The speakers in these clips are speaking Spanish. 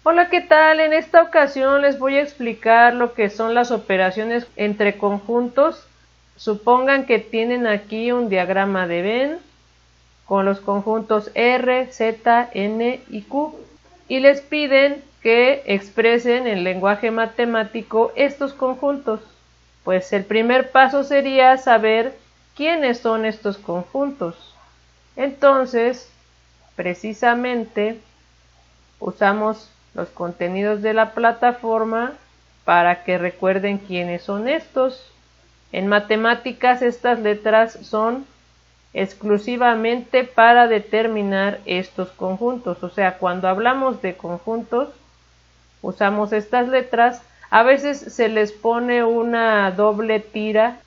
Hola, ¿qué tal? En esta ocasión les voy a explicar lo que son las operaciones entre conjuntos. Supongan que tienen aquí un diagrama de Venn con los conjuntos R, Z, N y Q y les piden que expresen en lenguaje matemático estos conjuntos. Pues el primer paso sería saber quiénes son estos conjuntos. Entonces, precisamente, usamos los contenidos de la plataforma para que recuerden quiénes son estos. En matemáticas estas letras son exclusivamente para determinar estos conjuntos. O sea, cuando hablamos de conjuntos, usamos estas letras. A veces se les pone una doble tira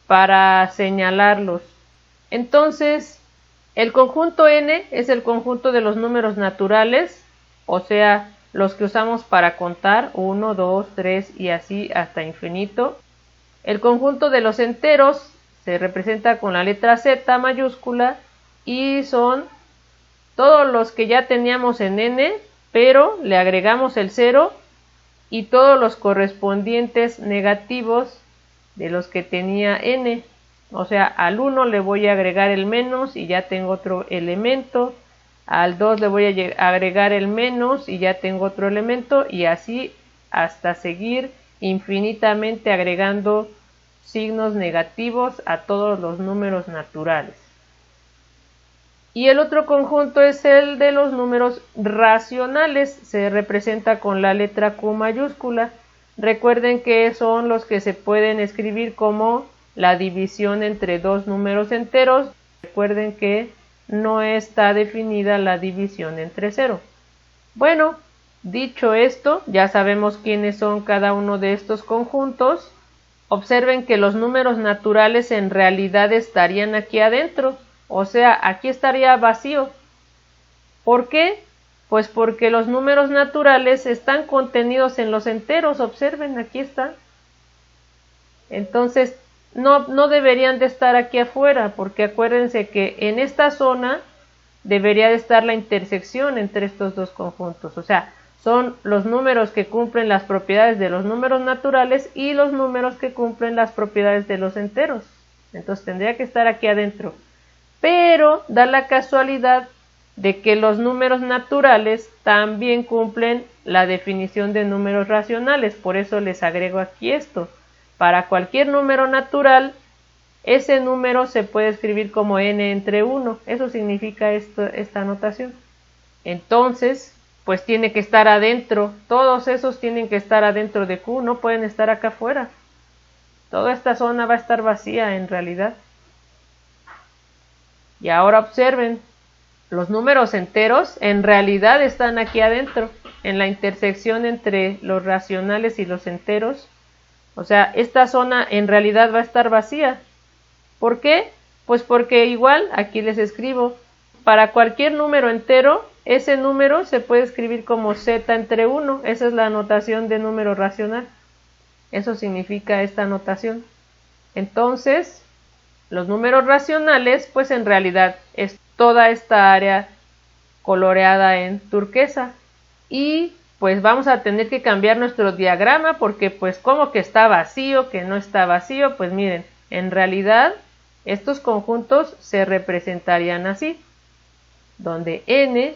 para señalarlos. Entonces, el conjunto n es el conjunto de los números naturales, o sea, los que usamos para contar 1, 2, 3 y así hasta infinito. El conjunto de los enteros se representa con la letra Z mayúscula y son todos los que ya teníamos en n, pero le agregamos el 0 y todos los correspondientes negativos de los que tenía n. O sea, al 1 le voy a agregar el menos y ya tengo otro elemento. Al 2 le voy a agregar el menos y ya tengo otro elemento, y así hasta seguir infinitamente agregando signos negativos a todos los números naturales. Y el otro conjunto es el de los números racionales, se representa con la letra Q mayúscula. Recuerden que son los que se pueden escribir como la división entre dos números enteros. Recuerden que no está definida la división entre 0. Bueno, dicho esto, ya sabemos quiénes son cada uno de estos conjuntos. Observen que los números naturales en realidad estarían aquí adentro, o sea, aquí estaría vacío. ¿Por qué? Pues porque los números naturales están contenidos en los enteros. Observen, aquí está. Entonces, no deberían de estar aquí afuera, porque acuérdense que en esta zona debería de estar la intersección entre estos dos conjuntos. O sea, son los números que cumplen las propiedades de los números naturales y los números que cumplen las propiedades de los enteros. Entonces tendría que estar aquí adentro. Pero da la casualidad de que los números naturales también cumplen la definición de números racionales. Por eso les agrego aquí esto. Para cualquier número natural, ese número se puede escribir como n entre 1. Eso significa esta notación. Entonces, pues tiene que estar adentro. Todos esos tienen que estar adentro de Q, no pueden estar acá afuera. Toda esta zona va a estar vacía en realidad. Y ahora observen, los números enteros en realidad están aquí adentro, en la intersección entre los racionales y los enteros. O sea, esta zona en realidad va a estar vacía. ¿Por qué? Pues porque igual, aquí les escribo, para cualquier número entero, ese número se puede escribir como z entre 1. Esa es la notación de número racional. Eso significa esta notación. Entonces, los números racionales, pues en realidad es toda esta área coloreada en turquesa. Y pues vamos a tener que cambiar nuestro diagrama porque pues como que está vacío, que no está vacío. Pues miren, en realidad estos conjuntos se representarían así, donde n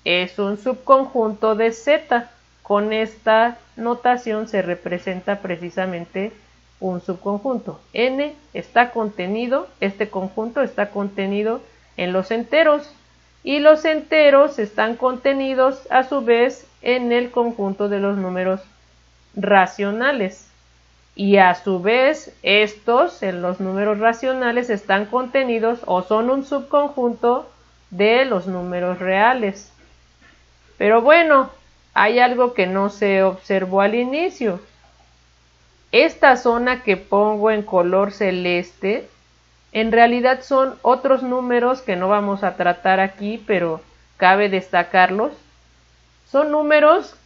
es un subconjunto de z. Con esta notación se representa precisamente un subconjunto. N está contenido, este conjunto está contenido en los enteros, y los enteros están contenidos a su vez en el conjunto de los números racionales. Y a su vez estos en los números racionales están contenidos o son un subconjunto de los números reales. Pero bueno, hay algo que no se observó al inicio. Esta zona que pongo en color celeste, en realidad son otros números que no vamos a tratar aquí, pero cabe destacarlos. Son números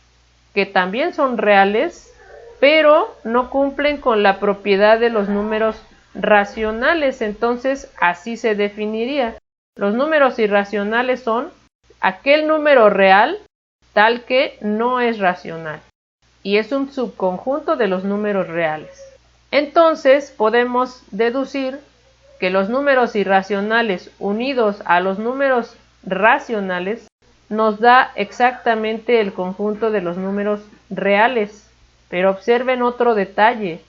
que también son reales, pero no cumplen con la propiedad de los números racionales. Entonces, así se definiría. Los números irracionales son aquel número real tal que no es racional y es un subconjunto de los números reales. Entonces podemos deducir que los números irracionales unidos a los números racionales nos da exactamente el conjunto de los números reales. Pero observen otro detalle.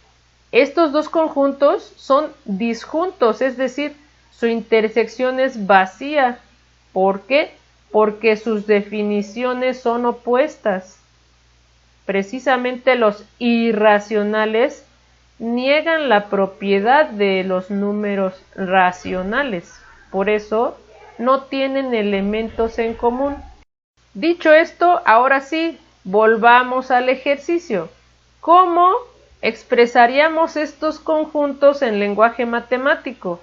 Estos dos conjuntos son disjuntos, es decir, su intersección es vacía. ¿Por qué? Porque sus definiciones son opuestas. Precisamente los irracionales niegan la propiedad de los números racionales. Por eso no tienen elementos en común. Dicho esto, ahora sí, volvamos al ejercicio. ¿Cómo expresaríamos estos conjuntos en lenguaje matemático?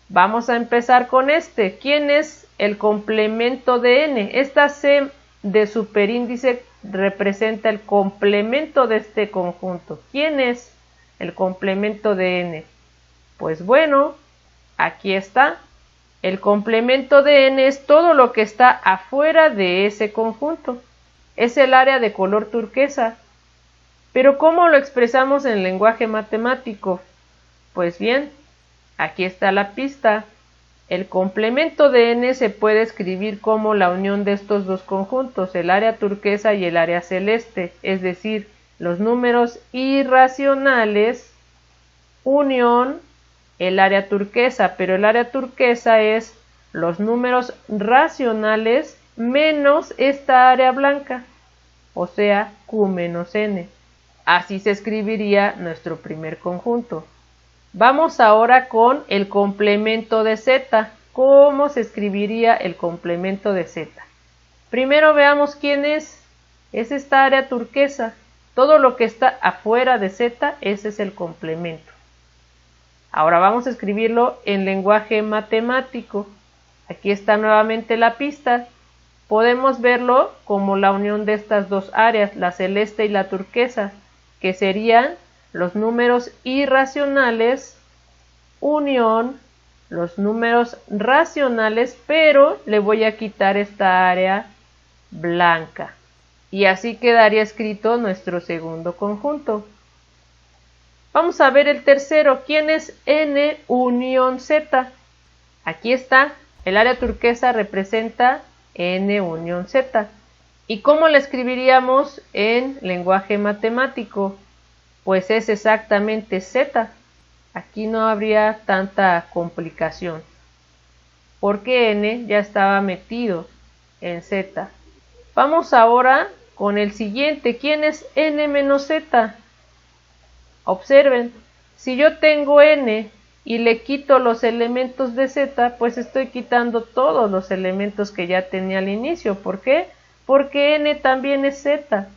Vamos a empezar con este. ¿Quién es el complemento de n? Esta C de superíndice representa el complemento de este conjunto. ¿Quién es el complemento de n? Pues bueno, aquí está. El complemento de n es todo lo que está afuera de ese conjunto. Es el área de color turquesa. Pero ¿cómo lo expresamos en lenguaje matemático? Pues bien, aquí está la pista. El complemento de n se puede escribir como la unión de estos dos conjuntos, el área turquesa y el área celeste, es decir, los números irracionales unión el área turquesa, pero el área turquesa es los números racionales menos esta área blanca, o sea, q menos n. Así se escribiría nuestro primer conjunto. Vamos ahora con el complemento de z. ¿Cómo se escribiría el complemento de z? Primero veamos quién es. Es esta área turquesa. Todo lo que está afuera de z, ese es el complemento. Ahora vamos a escribirlo en lenguaje matemático. Aquí está nuevamente la pista. Podemos verlo como la unión de estas dos áreas, la celeste y la turquesa, que serían los números irracionales unión los números racionales, pero le voy a quitar esta área blanca. Y así quedaría escrito nuestro segundo conjunto. Vamos a ver el tercero. ¿Quién es n unión z? Aquí está. El área turquesa representa n unión z. ¿Y cómo la escribiríamos en lenguaje matemático? Pues es exactamente z. Aquí no habría tanta complicación, porque n ya estaba metido en z. Vamos ahora con el siguiente. ¿Quién es n menos z? Observen, si yo tengo n y le quito los elementos de z, pues estoy quitando todos los elementos que ya tenía al inicio. ¿Por qué? Porque n también es z.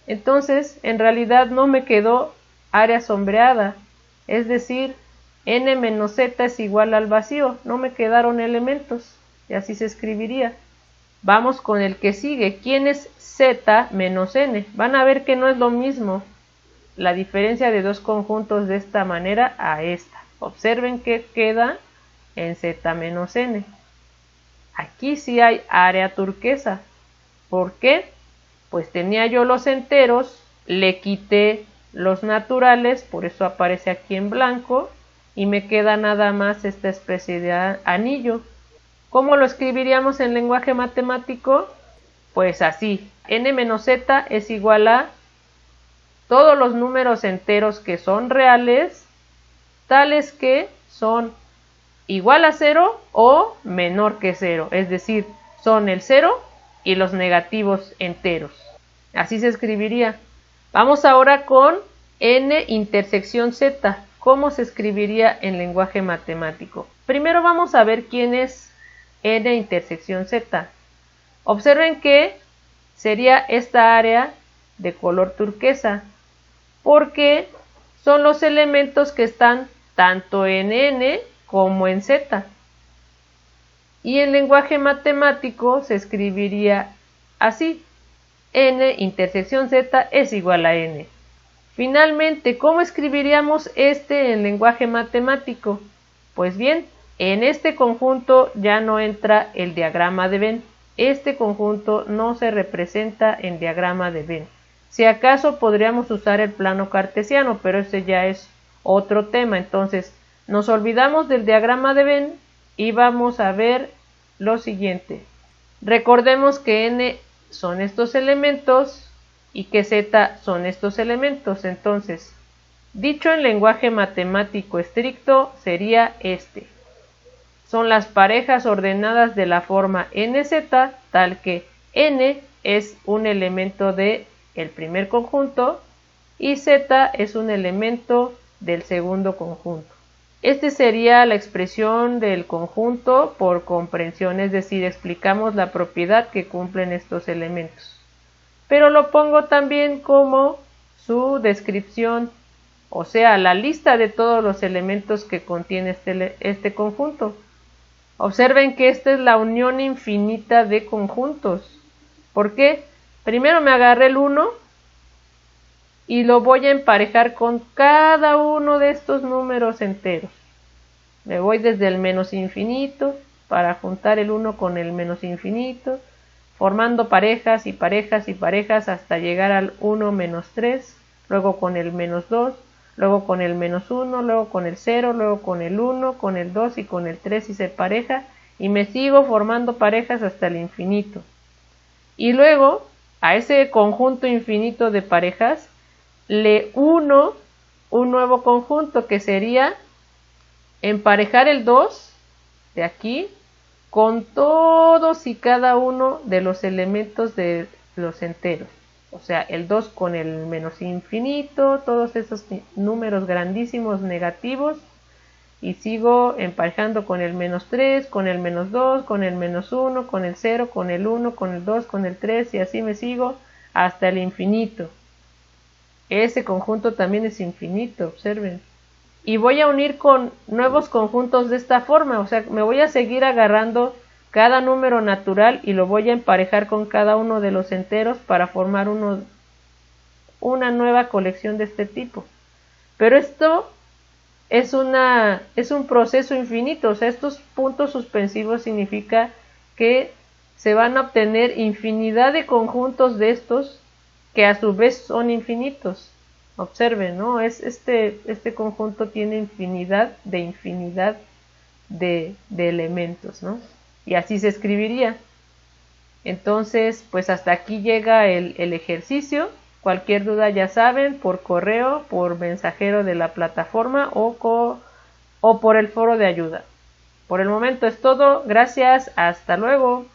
Entonces, en realidad no me quedó área sombreada. Es decir, n menos z es igual al vacío. No me quedaron elementos. Y así se escribiría. Vamos con el que sigue. ¿Quién es z menos n? Van a ver que no es lo mismo la diferencia de dos conjuntos de esta manera a esta. Observen que queda en z menos n. Aquí sí hay área turquesa. ¿Por qué? Pues tenía yo los enteros, le quité los naturales, por eso aparece aquí en blanco, y me queda nada más esta especie de anillo. ¿Cómo lo escribiríamos en lenguaje matemático? Pues así, n menos z es igual a todos los números enteros que son reales, tales que son igual a 0 o menor que 0, es decir, son el 0 y los negativos enteros. Así se escribiría. Vamos ahora con n intersección z. ¿Cómo se escribiría en lenguaje matemático? Primero vamos a ver quién es n intersección z. Observen que sería esta área de color turquesa, porque son los elementos que están tanto en n como en z. Y en lenguaje matemático se escribiría así: n intersección z es igual a n. Finalmente, ¿cómo escribiríamos este en lenguaje matemático? Pues bien, en este conjunto ya no entra el diagrama de Venn. este conjunto no se representa en diagrama de Venn. Si acaso podríamos usar el plano cartesiano, pero ese ya es otro tema. Entonces nos olvidamos del diagrama de Venn y vamos a ver lo siguiente. Recordemos que n son estos elementos y que z son estos elementos. Entonces, dicho en lenguaje matemático estricto sería este. Son las parejas ordenadas de la forma nz, tal que n es un elemento del primer conjunto y z es un elemento del segundo conjunto. Esta sería la expresión del conjunto por comprensión, es decir, explicamos la propiedad que cumplen estos elementos. Pero lo pongo también como su descripción, o sea, la lista de todos los elementos que contiene este conjunto. Observen que esta es la unión infinita de conjuntos. ¿Por qué? Primero me agarré el 1 y lo voy a emparejar con cada uno de estos números enteros. Me voy desde el menos infinito para juntar el 1 con el menos infinito, formando parejas y parejas y parejas hasta llegar al 1 menos 3, luego con el menos 2, luego con el menos 1, luego con el 0, luego con el 1, con el 2 y con el 3 hice pareja y me sigo formando parejas hasta el infinito. Y luego a ese conjunto infinito de parejas le uno un nuevo conjunto que sería emparejar el 2 de aquí con todos y cada uno de los elementos de los enteros. O sea, el 2 con el menos infinito, todos esos números grandísimos negativos. Y sigo emparejando con el menos 3, con el menos 2, con el menos 1, con el 0, con el 1, con el 2, con el 3 y así me sigo hasta el infinito. Ese conjunto también es infinito, observen. Y voy a unir con nuevos conjuntos de esta forma, o sea, me voy a seguir agarrando cada número natural y lo voy a emparejar con cada uno de los enteros para formar una nueva colección de este tipo. Pero esto es un proceso infinito, o sea, estos puntos suspensivos significa que se van a obtener infinidad de conjuntos de estos que a su vez son infinitos. Observen, ¿no? Este conjunto tiene infinidad de elementos, ¿no? Y así se escribiría. Entonces, pues hasta aquí llega el ejercicio. Cualquier duda ya saben, por correo, por mensajero de la plataforma o por el foro de ayuda. Por el momento es todo. Gracias. Hasta luego.